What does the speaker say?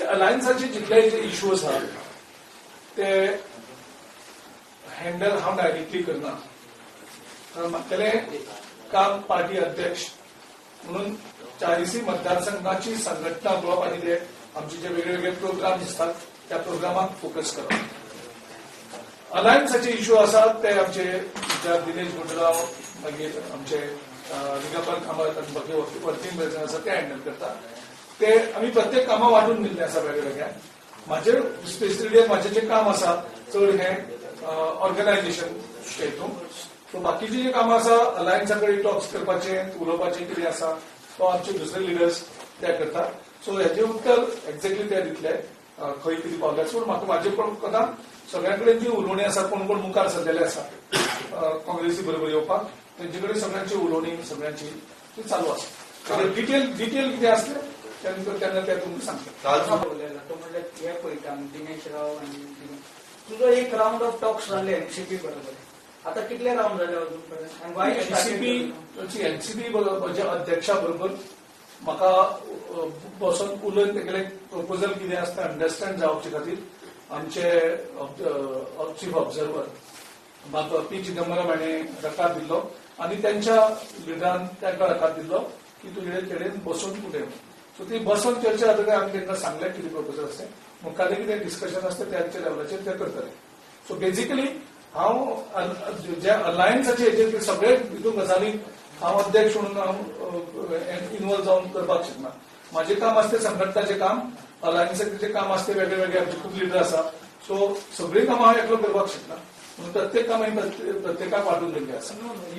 अलायन्साचे जितले इश्यू आसा ते हँडल हांव डायरेक्टली करना. कारण म्हागेलें काम पार्टी अध्यक्ष म्हणून 40 मतदारसंघाची संघटना उलोवप आनी ते आमचे जे वेगळे वेगळे प्रोग्राम आसतात त्या प्रोग्रामाक फोकस करप. अलायन्साचे इश्यू आसात ते आमचे दिनेश गुंडराव मागीर आमचे दिगंबर कामत आनी बाकी वर्किंग प्रेसिडेंट आसा ते हँडल करतात. ते आमी प्रत्येक कामां वांटून दिल्ले आसा वेगवेगळ्या. म्हाजे स्पेसिफिकली म्हाजें जें काम आसा चड हें ऑर्गनायझेशन हितून. सो बाकीची जी कामां आसा अलायन्सा कडेन टॉक्स करपाचें उलोवपाचें कितें आसा तो आमचे दुसरे लिडर्स ते करतात. सो हेजें उत्तर एक्झॅक्टली ते दितले खंय कितें पावल्यार. सो म्हाका म्हाजे कोणा सगळ्यां कडेन जी उलोवणी आसा कोण कोण मुखार सल्लेले आसा काँग्रेसी बरोबर येवपाक तेंचे कडेन सगळ्यांची उलोवणी सगळ्यांची ती चालू आसा. डिटेल कितें आसलें तेन्ना ते तुमकां सांगता. तो म्हणल्यार हे पळयता दिनेश राव आनी तुजो एक राऊंड ऑफ टॉक्स जाले एनसीपी बरोबर. आता कितले राऊंड झाले अजून पर्यंत? एनसीपी म्हज्या अध्यक्षा बरोबर म्हाका बसून उलयन तेगेले प्रपोजल कितें आसता अंडरस्टँड जावचे खातीर आमचे चीफ ऑब्झर्वर म्हाका पी चिदंबरम हाणें रकार दिल्लो आनी त्यांच्या लिडरान तांकां रकार दिल्लो की तुजे कडेन बसून उलय. सो ती बसून चर्चा जातकीर आमी तांकां सांगलें कितें प्रपोजल आसलें. मुखाल्लें कितें डिस्कशन आसता त्याच्या लेवलाचेर ते करतले. सो बेजिकली हांव जे अलायन्साचे हेजेर सगळे हितून गजाली हांव अध्यक्ष म्हणून हांव इन्वॉल्व जावन करपाक शकना. म्हाजें काम आसता संघटनाचें काम, अलायन्साचें काम आसता वेगळे वेगळे आमचे खूब लिडर आसा. सो सगळीं कामां हांव एकलो करपाक शकना. म्हणून प्रत्येक काम हांवें प्रत्येकाक वांटून दिल्लें आसा.